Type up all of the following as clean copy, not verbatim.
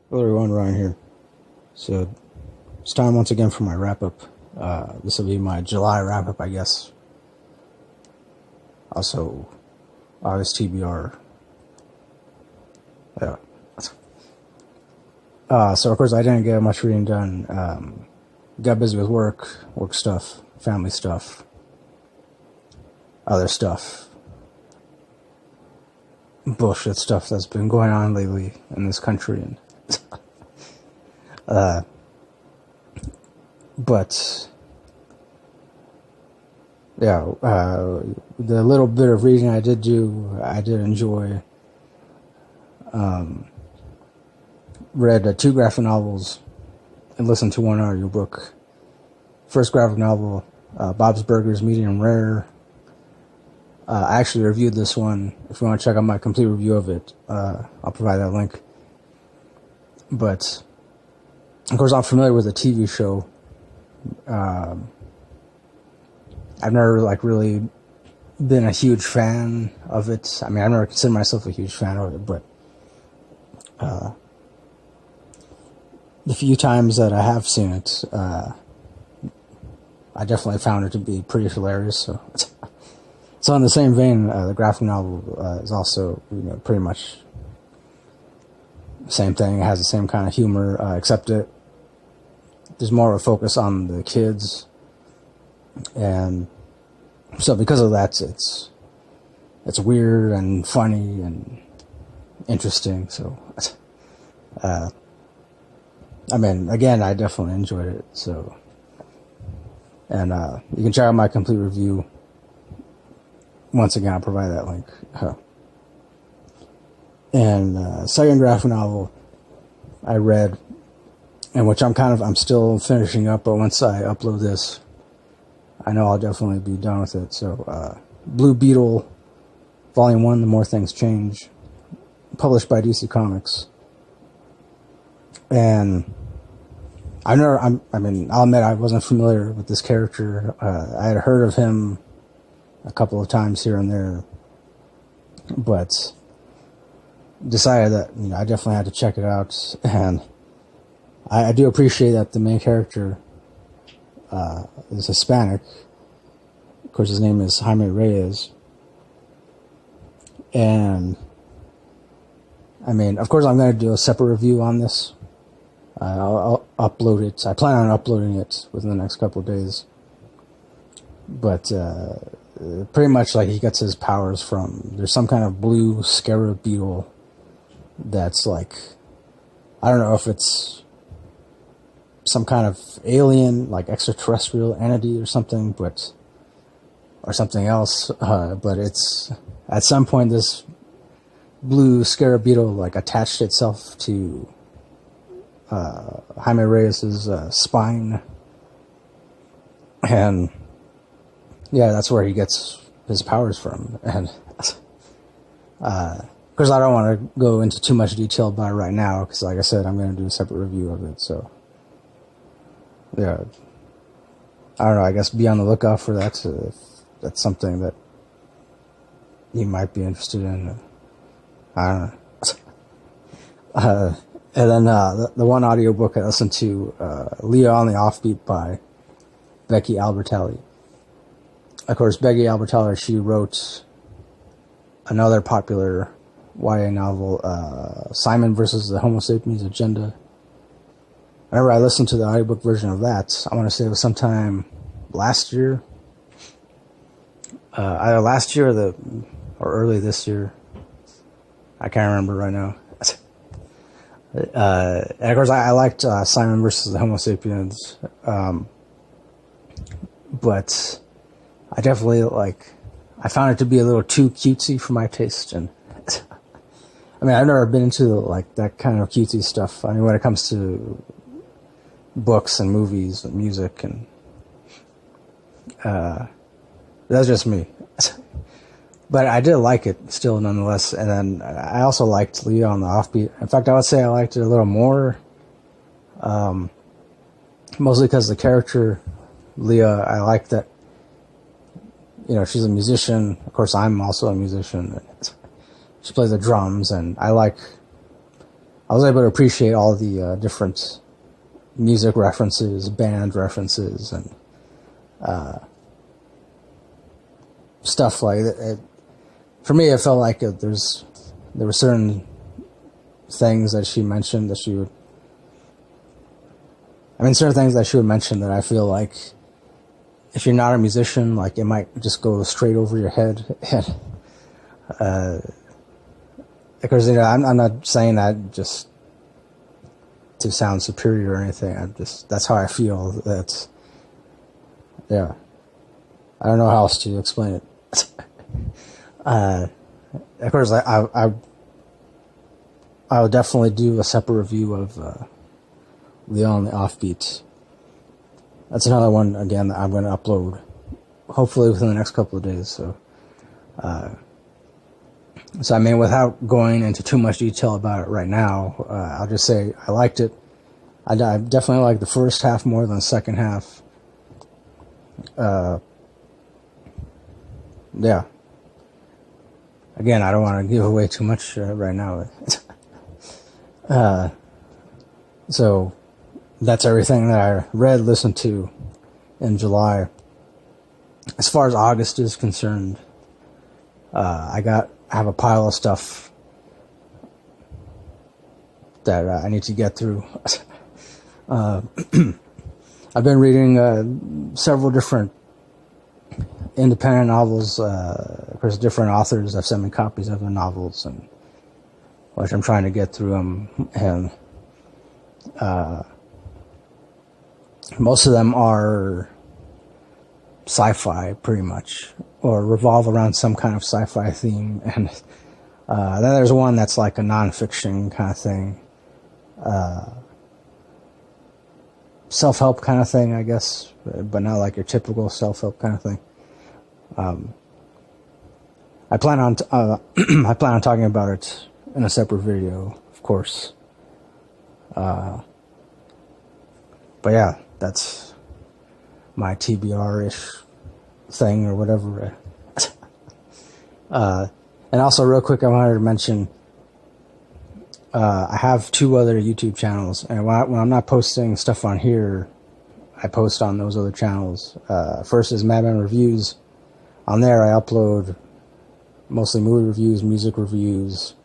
Hello everyone, Ryan here. So it's time once again for my wrap-up. This will be my July wrap-up, I guess. Also, August TBR. Yeah. So of course I didn't get much reading done. Got busy with work stuff, family stuff, other stuff. Bullshit stuff that's been going on lately in this country, and but yeah, the little bit of reading I did do, I did enjoy. Read 2 graphic novels and listened to 1 audiobook. First graphic novel, Bob's Burgers Medium Rare. I actually reviewed this one. If you want to check out my complete review of it, I'll provide that link. But, of course, I'm familiar with the TV show. I've never, really been a huge fan of it. I mean, I've never considered myself a huge fan of it, but the few times that I have seen it, I definitely found it to be pretty hilarious, so... So in the same vein, the graphic novel is also, pretty much the same thing. It has the same kind of humor, except there's more of a focus on the kids, and so because of that, it's weird and funny and interesting. So, I mean, again, I definitely enjoyed it. So, and you can check out my complete review. Once again, I'll provide that link. And second graphic novel I read, and which I'm still finishing up, but once I upload this, I know I'll definitely be done with it. So, Blue Beetle, Volume 1, The More Things Change, published by DC Comics. And I'll admit I wasn't familiar with this character. I had heard of him a couple of times here and there, but decided that I definitely had to check it out. And I do appreciate that the main character is Hispanic. Of course, his name is Jaime Reyes, and I mean, of course, I'm going to do a separate review on this. I'll upload it. I plan on uploading it within the next couple of days, but pretty much he gets his powers from, there's some kind of blue scarab beetle that's I don't know if it's some kind of alien, extraterrestrial entity or something, or something else, but it's, at some point this blue scarab beetle attached itself to Jaime Reyes's spine, and yeah, that's where he gets his powers from. And of course, I don't want to go into too much detail about it right now, because like I said, I'm going to do a separate review of it. So yeah, I don't know, I guess be on the lookout for that, if that's something that you might be interested in. I don't know. And then the one audiobook I listened to, Leah on the Offbeat by Becky Albertalli. Of course, Becky Albertalli, she wrote another popular YA novel, Simon versus the Homo sapiens Agenda. Whenever I listened to the audiobook version of that, I want to say it was sometime last year. Either last year or early this year. I can't remember right now. And of course, I liked Simon versus the Homo sapiens, but I definitely I found it to be a little too cutesy for my taste, and I mean, I've never been into that kind of cutesy stuff. I mean, when it comes to books and movies and music, and that's just me. But I did like it still, nonetheless. And then I also liked Leah on the Offbeat. In fact, I would say I liked it a little more, mostly because the character Leah, I like that. She's a musician. Of course, I'm also a musician. She plays the drums, and I like I was able to appreciate all the different music references, band references, and stuff like that. For me, it felt like there were certain things that she mentioned that she would. I mean, certain things that she would mention that I feel like, if you're not a musician, like, it might just go straight over your head. Because, you know, I'm not saying that just to sound superior or anything. That's how I feel. That's, yeah. I don't know how else to explain it. Of course, I will definitely do a separate review of Leon the Offbeat. That's another one, again, that I'm going to upload hopefully within the next couple of days. So I mean, without going into too much detail about it right now, I'll just say I liked it. I definitely like the first half more than the second half. Yeah. Again, I don't want to give away too much right now. So that's everything that I read, listened to in July. As far as August is concerned, I have a pile of stuff that I need to get through. I've been reading several different independent novels. Of course, different authors have sent me copies of the novels, and which I'm trying to get through them. And most of them are sci-fi, pretty much, or revolve around some kind of sci-fi theme. And then there's one that's like a non-fiction kind of thing, self-help kind of thing, I guess, but not like your typical self-help kind of thing. I plan on talking about it in a separate video, of course. But yeah, that's my TBR-ish thing or whatever. And also, real quick, I wanted to mention I have 2 other YouTube channels, and when I'm not posting stuff on here, I post on those other channels. First is Madman Reviews. On there, I upload mostly movie reviews, music reviews,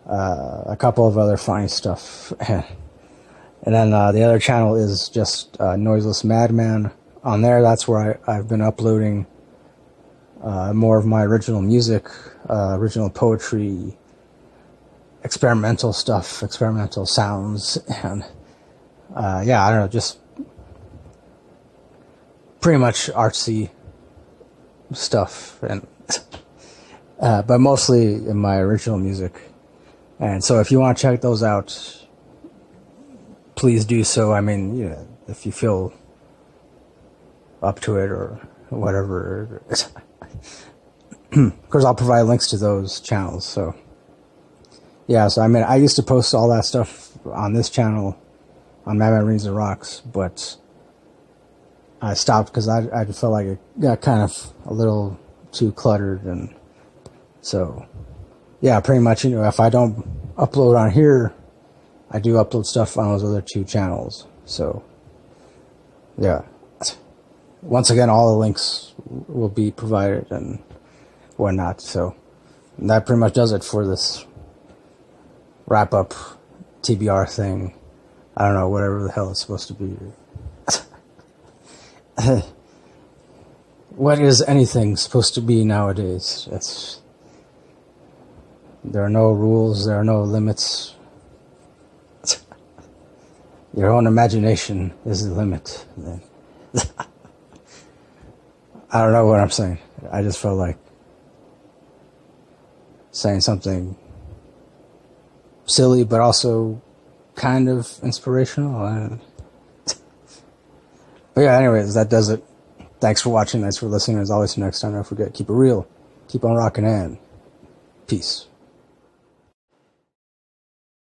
a couple of other funny stuff. And then the other channel is just Noizeless Madman. On there, that's where I've been uploading more of my original music, original poetry, experimental stuff, experimental sounds, and yeah, I don't know, just pretty much artsy stuff, and but mostly in my original music. And so if you want to check those out, please do so. I mean, you know, if you feel up to it or whatever. Of course, I'll provide links to those channels. So yeah, so I mean, I used to post all that stuff on this channel, on madmanreadsrokz, but I stopped because I just felt like it got kind of a little too cluttered. And so yeah, pretty much, you know, if I don't upload on here, I do upload stuff on those other 2 channels. So yeah, once again, all the links will be provided and whatnot. So that pretty much does it for this wrap up TBR thing. I don't know, whatever the hell it's supposed to be. What is anything supposed to be nowadays? There are no rules, there are no limits. Your own imagination is the limit. I don't know what I'm saying. I just felt like saying something silly, but also kind of inspirational. But yeah, anyways, that does it. Thanks for watching. Thanks for listening. As always, next time, don't forget, keep it real, keep on rocking, and peace.